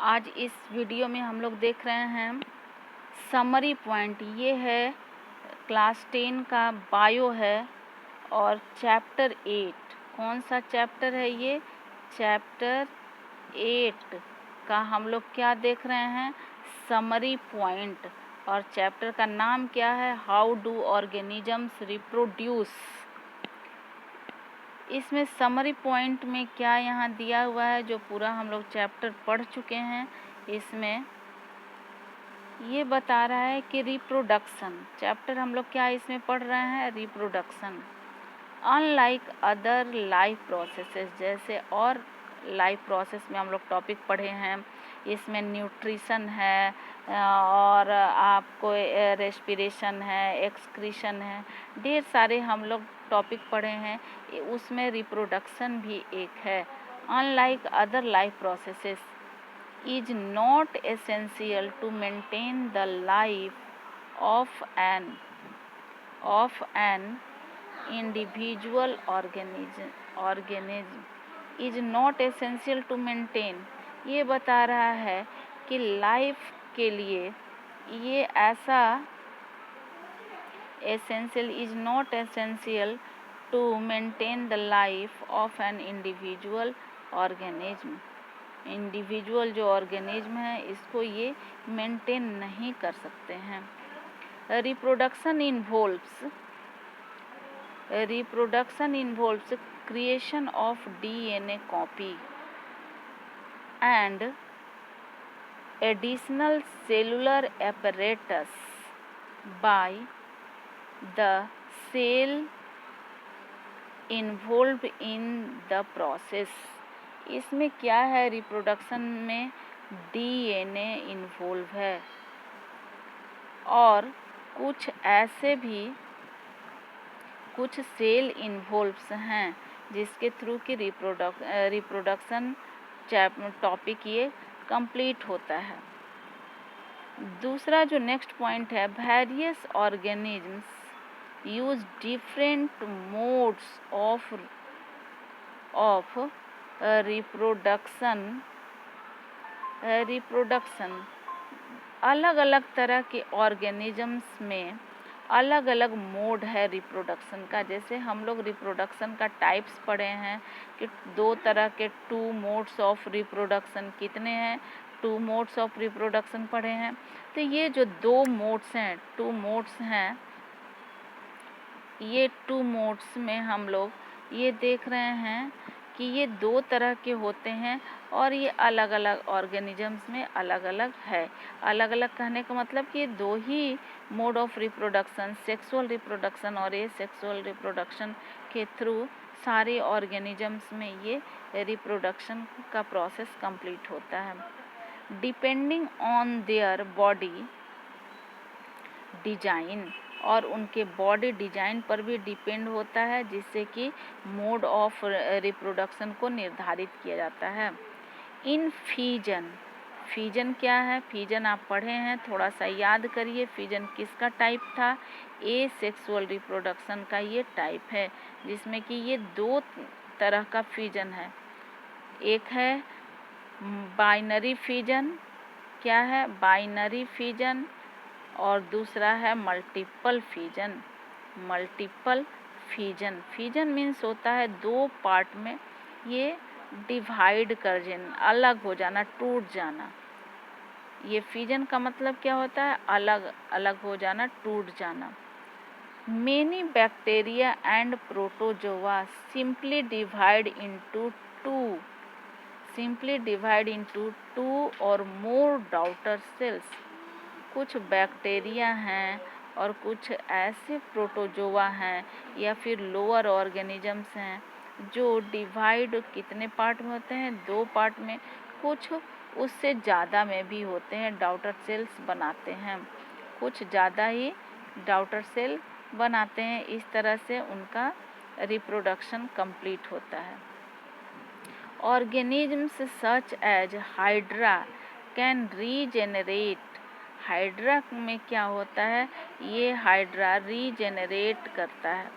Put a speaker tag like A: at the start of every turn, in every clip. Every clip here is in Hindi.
A: आज इस वीडियो में हम लोग देख रहे हैं समरी पॉइंट। ये है क्लास 10 का बायो है और चैप्टर 8। कौन सा चैप्टर है ये? चैप्टर 8 का हम लोग क्या देख रहे हैं? Summary point. और चैप्टर का नाम क्या है? How do organisms reproduce. इसमें समरी पॉइंट में क्या यहाँ दिया हुआ है, जो पूरा हम लोग चैप्टर पढ़ चुके हैं, इसमें ये बता रहा है कि रिप्रोडक्शन चैप्टर हम लोग क्या इसमें पढ़ रहे हैं? Reproduction. Unlike other life processes, जैसे और लाइफ प्रोसेस में हम लोग टॉपिक पढ़े हैं, इसमें न्यूट्रिशन है और आपको रेस्पिरेशन है, एक्सक्रीशन है, ढेर सारे हम लोग टॉपिक पढ़े हैं। उसमें रिप्रोडक्शन भी एक है। Unlike other life processes is not essential to maintain the life of an individual organism is not essential to maintain। ये बता रहा है कि लाइफ के लिए ये ऐसा essential is not essential to maintain the life of an individual organism। Individual जो ऑर्गेनिज्म है इसको ये मेंटेन नहीं कर सकते हैं। Reproduction involves creation of DNA copy and additional cellular apparatus by the cell involved in the process. इसमें क्या है? रिप्रोडक्शन में डीएनए इन्वॉल्व है और कुछ ऐसे भी कुछ सेल इन्वॉल्व्स हैं जिसके थ्रू कि रिप्रोडक्शन टॉपिक ये कंप्लीट होता है। दूसरा जो नेक्स्ट पॉइंट है, various organisms use different modes of reproduction. अलग अलग तरह के ऑर्गेनिजम्स में अलग अलग मोड है रिप्रोडक्शन का। जैसे हम लोग रिप्रोडक्शन का टाइप्स पढ़े हैं कि दो तरह के 2 मोड्स ऑफ रिप्रोडक्शन। कितने हैं? 2 मोड्स ऑफ रिप्रोडक्शन पढ़े हैं। तो ये जो 2 मोड्स हैं, 2 मोड्स हैं, ये 2 मोड्स में हम लोग ये देख रहे हैं कि ये 2 तरह के होते हैं और ये अलग अलग ऑर्गेनिजम्स में अलग अलग है। अलग अलग कहने का मतलब कि ये 2 ही mode of reproduction, sexual reproduction और ये सेक्सुअल रिप्रोडक्शन के थ्रू सारे ऑर्गेनिजम्स में ये रिप्रोडक्शन का प्रोसेस कंप्लीट होता है। Depending on their body design, और उनके बॉडी डिजाइन पर भी डिपेंड होता है, जिससे कि मोड ऑफ रिप्रोडक्शन को निर्धारित किया जाता है। इन फीजन क्या है? फीजन आप पढ़े हैं, थोड़ा सा याद करिए। फीजन किसका टाइप था? ए सेक्सुअल रिप्रोडक्शन का ये टाइप है, जिसमें कि ये 2 तरह का फीजन है। एक है बाइनरी फीजन। क्या है? Binary fission. और दूसरा है मल्टीपल फीजन मीन्स होता है 2 पार्ट में ये डिवाइड कर जाना, अलग हो जाना, टूट जाना। ये फीजन का मतलब क्या होता है? अलग अलग हो जाना, टूट जाना। Many bacteria and protozoa simply divide into 2 और मोर डॉटर सेल्स। कुछ बैक्टीरिया हैं और कुछ ऐसे प्रोटोजोआ हैं या फिर लोअर ऑर्गेनिजम्स हैं जो डिवाइड कितने पार्ट में होते हैं? 2 पार्ट में। कुछ उससे ज़्यादा में भी होते हैं, डॉटर सेल्स बनाते हैं। कुछ ज़्यादा ही डॉटर सेल बनाते हैं। इस तरह से उनका रिप्रोडक्शन कंप्लीट होता है। Organisms such as hydra can regenerate. Hydra में क्या होता है? ये हाइड्रा रीजेनरेट करता है।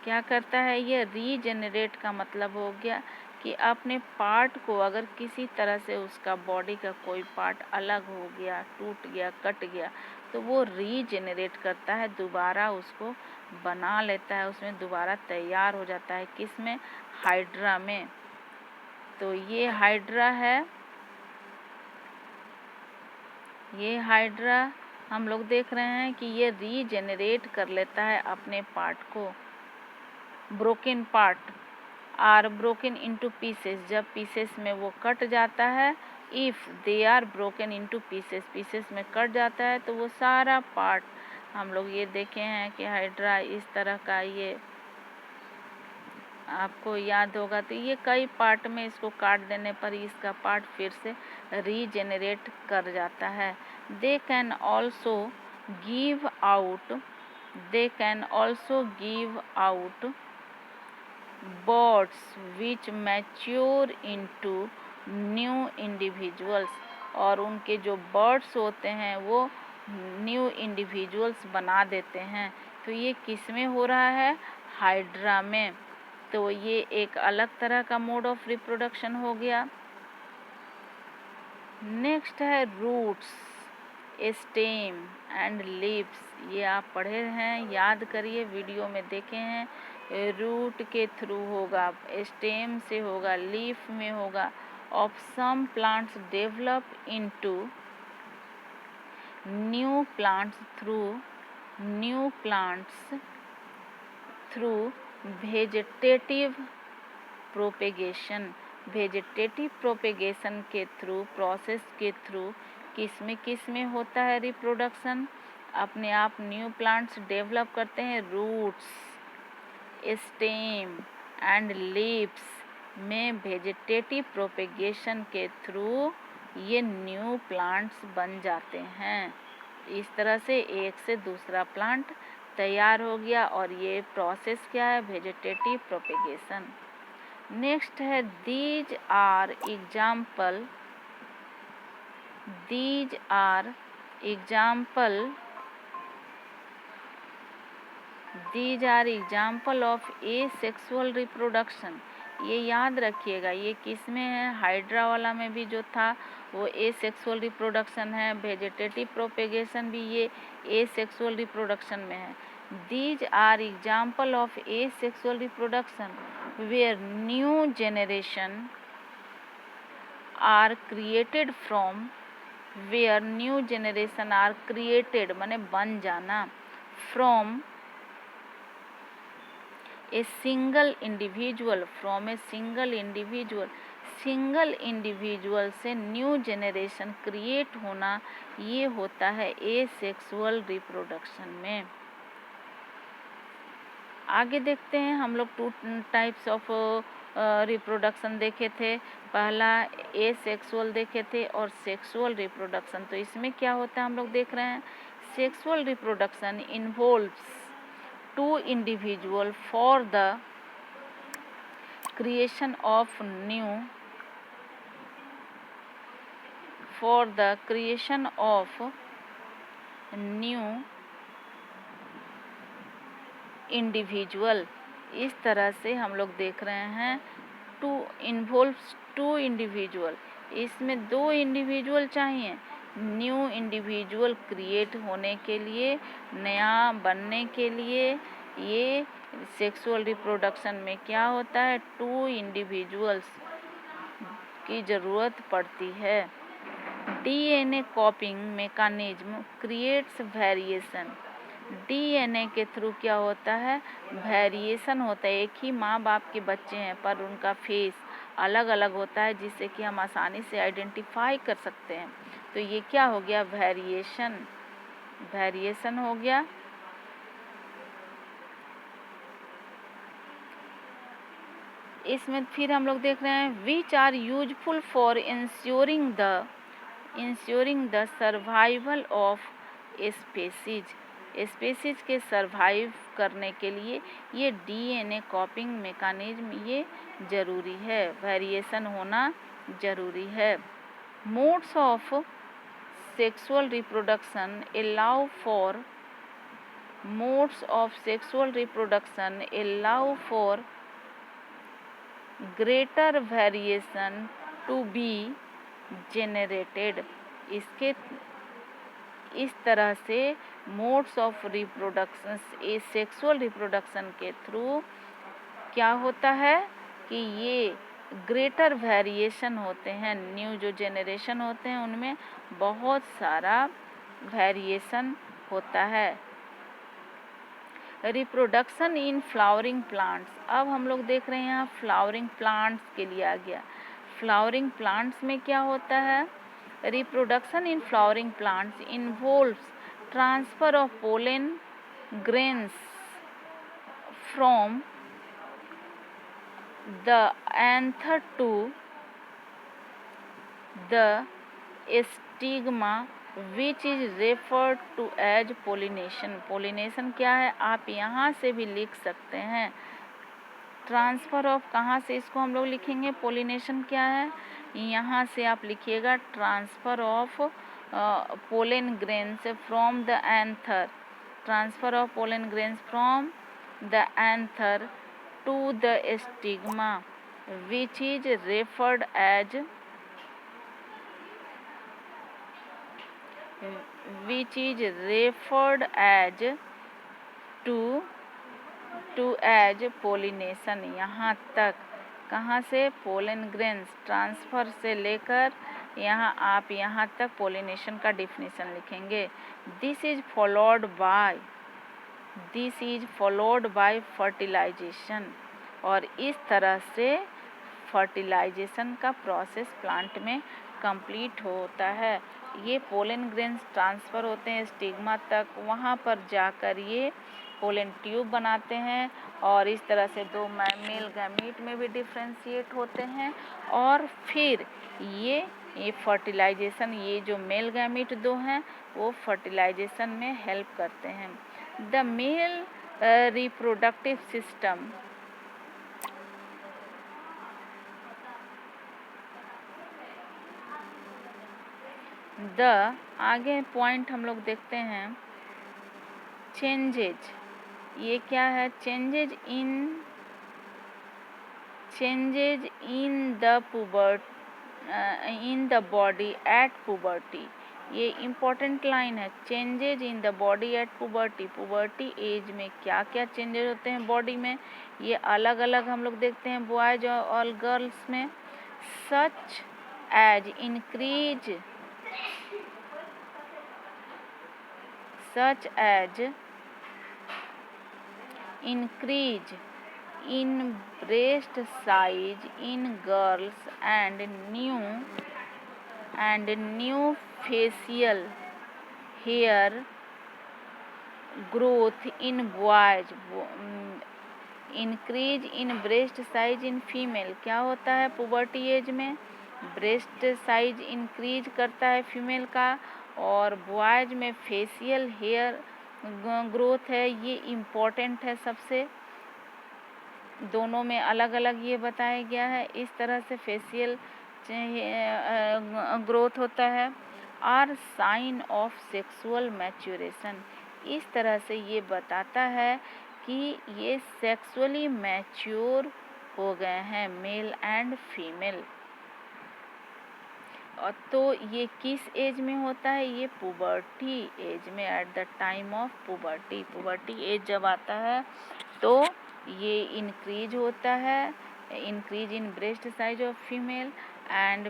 A: क्या करता है? ये रीजेनरेट का मतलब हो गया कि अपने पार्ट को अगर किसी तरह से उसका बॉडी का कोई पार्ट अलग हो गया, टूट गया, कट गया, तो वो रीजेनरेट करता है, दोबारा उसको बना लेता है, उसमें दोबारा तैयार हो जाता है। किस में? हाइड्रा में। तो ये हाइड्रा है, ये हाइड्रा हम लोग देख रहे हैं कि ये रीजेनरेट कर लेता है अपने पार्ट को। Broken part are broken into pieces, जब पीसेस में वो कट जाता है, if they are broken into pieces, pieces में कट जाता है, तो वो सारा पार्ट हम लोग ये देखे हैं कि हाइड्रा इस तरह का, ये आपको याद होगा। तो ये कई पार्ट में इसको काट देने पर इसका पार्ट फिर से रीजेनरेट कर जाता है। They can also give out, they can also give out birds which mature into new individuals, और उनके जो बर्ड्स होते हैं वो न्यू इंडिविजुअल्स बना देते हैं। तो ये किस में हो रहा है? हाइड्रा में। तो ये एक अलग तरह का मोड ऑफ रिप्रोडक्शन हो गया। नेक्स्ट है रूट्स, स्टेम एंड लीव्स। ये आप पढ़े हैं, याद करिए, वीडियो में देखे हैं। रूट के थ्रू होगा, स्टेम से होगा, लीफ में होगा। Of some plants develop into new plants through vegetative propagation. Vegetative propagation के थ्रू, प्रोसेस के थ्रू किस में होता है रिप्रोडक्शन? अपने आप न्यू प्लांट्स डेवलप करते हैं। रूट्स, स्टेम एंड लीव्स में वेजिटेटिव प्रोपेगेशन के थ्रू ये न्यू प्लांट्स बन जाते हैं। इस तरह से एक से दूसरा प्लांट तैयार हो गया, और ये प्रोसेस क्या है? Vegetative propagation. नेक्स्ट है these are example of asexual reproduction. ये याद रखिएगा, ये किस में है? हाइड्रा वाला में भी जो था वो एसेक्सुअल रिप्रोडक्शन है, वेजिटेटिव प्रोपेगेशन भी ये एसेक्सुअल रिप्रोडक्शन में है। These are example of asexual reproduction where new generation are created माने बन जाना, from a single individual, single individual से न्यू जेनरेशन क्रिएट होना, ये होता है एसेक्सुअल रिप्रोडक्शन में। आगे देखते हैं, हम लोग 2 टाइप्स ऑफ रिप्रोडक्शन देखे थे। पहला एसेक्सुअल देखे थे और सेक्सुअल रिप्रोडक्शन। तो इसमें क्या होता है हम लोग देख रहे हैं, sexual reproduction involves 2 individual for the creation of new individual. इस तरह से हम लोग देख रहे हैं, इन्वॉल्व्स 2 इंडिविजुअल, इसमें 2 इंडिविजुअल चाहिए न्यू इंडिविजुअल क्रिएट होने के लिए, नया बनने के लिए। ये सेक्सुअल रिप्रोडक्शन में क्या होता है? 2 इंडिविजुअल्स की ज़रूरत पड़ती है। DNA कॉपिंग mechanism creates variation. DNA के थ्रू क्या होता है? वेरिएशन होता है। एक ही माँ बाप के बच्चे हैं पर उनका फेस अलग अलग होता है, जिससे कि हम आसानी से आइडेंटिफाई कर सकते हैं। तो ये क्या हो गया? वेरिएशन हो गया। इसमें फिर हम लोग देख रहे हैं which are useful for ensuring the survival of species के सर्वाइव करने के लिए ये डीएनए कॉपिंग मैकेनिज्म ये ज़रूरी है, वेरिएशन होना ज़रूरी है। Modes of sexual reproduction allow for greater variation to be generated. इसके इस तरह से modes of reproduction, sexual reproduction के थ्रू क्या होता है कि ये ग्रेटर वेरिएशन होते हैं, न्यू जो जेनरेशन होते हैं उनमें बहुत सारा वेरिएशन होता है। रिप्रोडक्शन इन फ्लावरिंग प्लांट्स, अब हम लोग देख रहे हैं यहाँ फ्लावरिंग प्लांट्स के लिए आ गया। फ्लावरिंग प्लांट्स में क्या होता है? Reproduction in flowering plants involves transfer of pollen grains from the anther to the stigma which is referred to as pollination। pollination क्या है आप यहाँ से भी लिख सकते हैं। ट्रांसफ़र ऑफ कहाँ से इसको हम लोग लिखेंगे? पोलिनेशन क्या है यहाँ से आप लिखिएगा transfer of pollen grains from the anther. Transfer of pollen grains from the anther to the stigma which is referred as to as pollination। यहाँ तक कहाँ से? पोलन ग्रेन्स ट्रांसफ़र से लेकर यहाँ आप यहाँ तक पोलिनेशन का डिफिनीशन लिखेंगे। This is followed by fertilisation. और इस तरह से फर्टिलाइजेशन का प्रोसेस प्लांट में कंप्लीट होता है। ये पोलन ग्रेन्स ट्रांसफ़र होते हैं स्टिग्मा तक, वहाँ पर जाकर ये पोलन ट्यूब बनाते हैं और इस तरह से दो मेल गैमीट में भी डिफ्रेंशिएट होते हैं और फिर ये फर्टिलाइजेशन, ये जो मेल गैमीट दो हैं वो फर्टिलाइजेशन में हेल्प करते हैं। द मेल रिप्रोडक्टिव सिस्टम आगे पॉइंट हम लोग देखते हैं चेंजेज। ये क्या है? Changes in the body at puberty. ये इम्पोर्टेंट लाइन है, changes in the body at puberty. Puberty age में क्या क्या चेंजेज होते हैं बॉडी में, ये अलग अलग हम लोग देखते हैं बॉयज और गर्ल्स में। Such as increase in breast size in girls and new facial hair growth in boys। Increase in breast size in female, क्या होता है पुबर्टी एज में? ब्रेस्ट साइज इंक्रीज करता है फीमेल का और बॉयज में फेशियल हेयर ग्रोथ है। ये इम्पोर्टेंट है सबसे, दोनों में अलग अलग ये बताया गया है। इस तरह से फेशियल ग्रोथ होता है। Are sign of sexual maturation, इस तरह से ये बताता है कि ये सेक्सुअली मैच्योर हो गए हैं मेल एंड फीमेल। और तो ये किस एज में होता है? ये पुबर्टी एज में, at the time of puberty. Puberty age जब आता है तो ये इंक्रीज होता है, increase in breast size of female and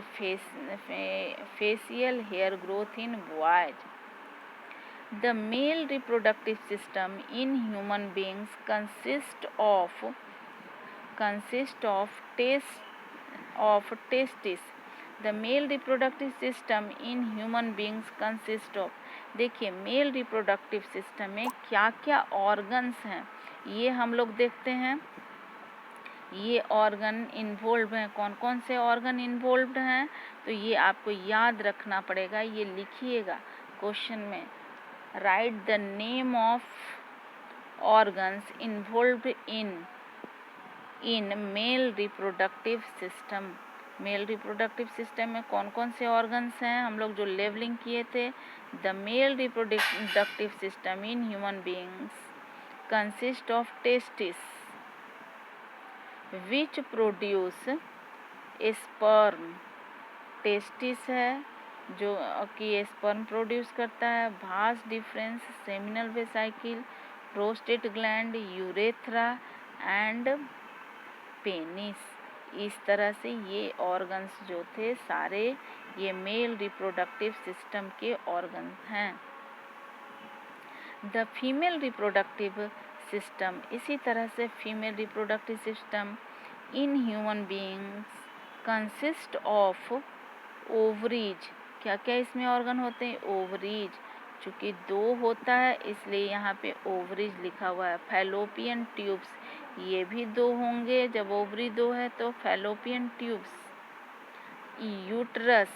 A: facial hair growth in boys. The male reproductive system in human beings consists of testes। The male reproductive system in human beings consists of, देखिए मेल रिप्रोडक्टिव सिस्टम में क्या क्या ऑर्गन्स हैं ये हम लोग देखते हैं। ये ऑर्गन इन्वॉल्व हैं, कौन कौन से ऑर्गन इन्वॉल्व्ड हैं तो ये आपको याद रखना पड़ेगा, ये लिखिएगा क्वेश्चन में। Write the name of organs involved in male reproductive system। Mail reproductive system में कौन कौन से ऑर्गन्स हैं हम लोग जो लेवलिंग किए थे। The male reproductive system in human beings consist of testis which produce sperm, testis है जो कि स्पर्म प्रोड्यूस करता है, vas deferens, seminal vesicle, prostate gland, urethra and penis. इस तरह से ये ऑर्गन्स जो थे सारे ये मेल रिप्रोडक्टिव सिस्टम के ऑर्गन्स हैं। द फीमेल रिप्रोडक्टिव सिस्टम, इसी तरह से female reproductive system in human beings consist of ovaries. क्या क्या इसमें ऑर्गन होते हैं? ओवरीज, चूँकि 2 होता है इसलिए यहाँ पे ओवरीज लिखा हुआ है। फैलोपियन ट्यूब्स, ये भी 2 होंगे, जब ओवरी 2 है तो fallopian tubes, uterus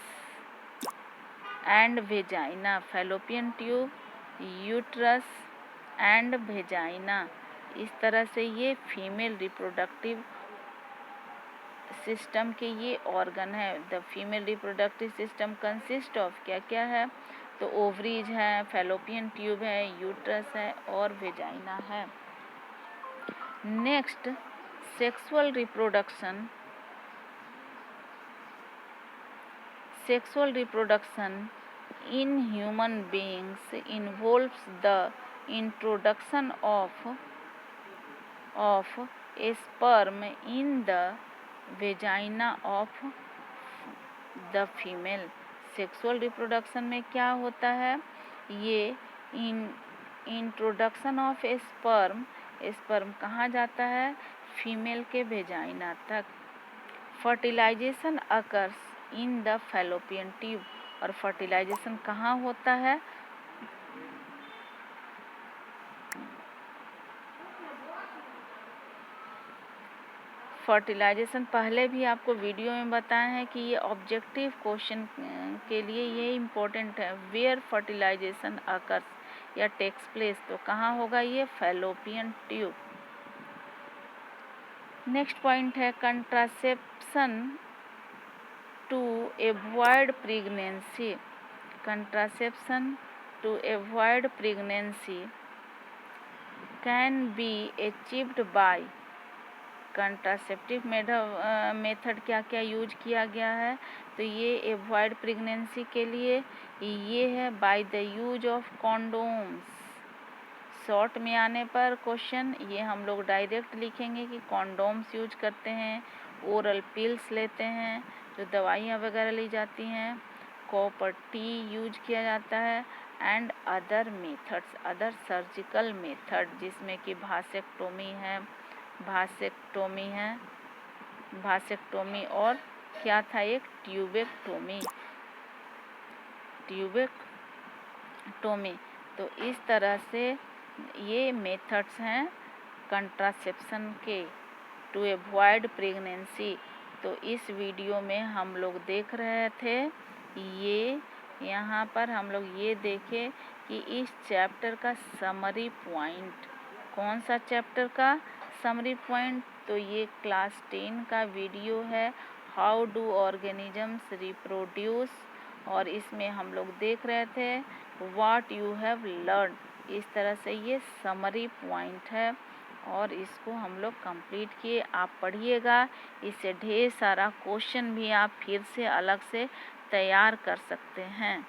A: and vagina, fallopian tube, uterus and vagina. इस तरह से ये फीमेल रिप्रोडक्टिव सिस्टम के ये ऑर्गन है। The female reproductive system consist of, क्या क्या है? तो ओवरीज है, फैलोपियन ट्यूब है, यूट्रस है और वेजाइना है। Next, sexual reproduction. Sexual reproduction in human beings involves the introduction of a sperm in the vagina of the female। Sexual reproduction में क्या होता है? ये introduction of a sperm, sperm कहाँ जाता है? फीमेल के वेजाइना तक। Fertilisation occurs in the fallopian tube, और फर्टिलाइजेशन कहाँ होता है? फर्टिलाइजेशन पहले भी आपको वीडियो में बताए हैं कि ये ऑब्जेक्टिव क्वेश्चन के लिए ये इम्पोर्टेंट है। वेयर फर्टिलाइजेशन अकर्स या टेक्स प्लेस, तो कहाँ होगा ये? Fallopian tube. नेक्स्ट पॉइंट है contraception to avoid pregnancy. Contraception to avoid pregnancy can be achieved by. Contraceptive method क्या क्या यूज किया गया है? तो ये एवॉइड प्रेगनेंसी के लिए ये है by the use of condoms. Short में आने पर क्वेश्चन ये हम लोग डायरेक्ट लिखेंगे कि कॉन्डोम्स यूज करते हैं, ओरल पिल्स लेते हैं जो दवाइयाँ वगैरह ली जाती हैं, कॉपर टी यूज किया जाता है and other methods, other surgical method जिसमें कि भासेक्टोमी है, भासेक्टोमी और क्या था एक ट्यूबेक्टोमी। तो इस तरह से ये मेथड्स हैं कंट्रासेप्शन के टू अवॉइड प्रेगनेंसी। तो इस वीडियो में हम लोग देख रहे थे, ये यहाँ पर हम लोग ये देखे कि इस चैप्टर का समरी पॉइंट, कौन सा चैप्टर का समरी पॉइंट? तो ये क्लास 10 का वीडियो है, हाउ डू ऑर्गेनिजम्स रिप्रोड्यूस, और इसमें हम लोग देख रहे थे व्हाट यू हैव लर्न। इस तरह से ये समरी पॉइंट है और इसको हम लोग कंप्लीट किए। आप पढ़िएगा, इससे ढेर सारा क्वेश्चन भी आप फिर से अलग से तैयार कर सकते हैं।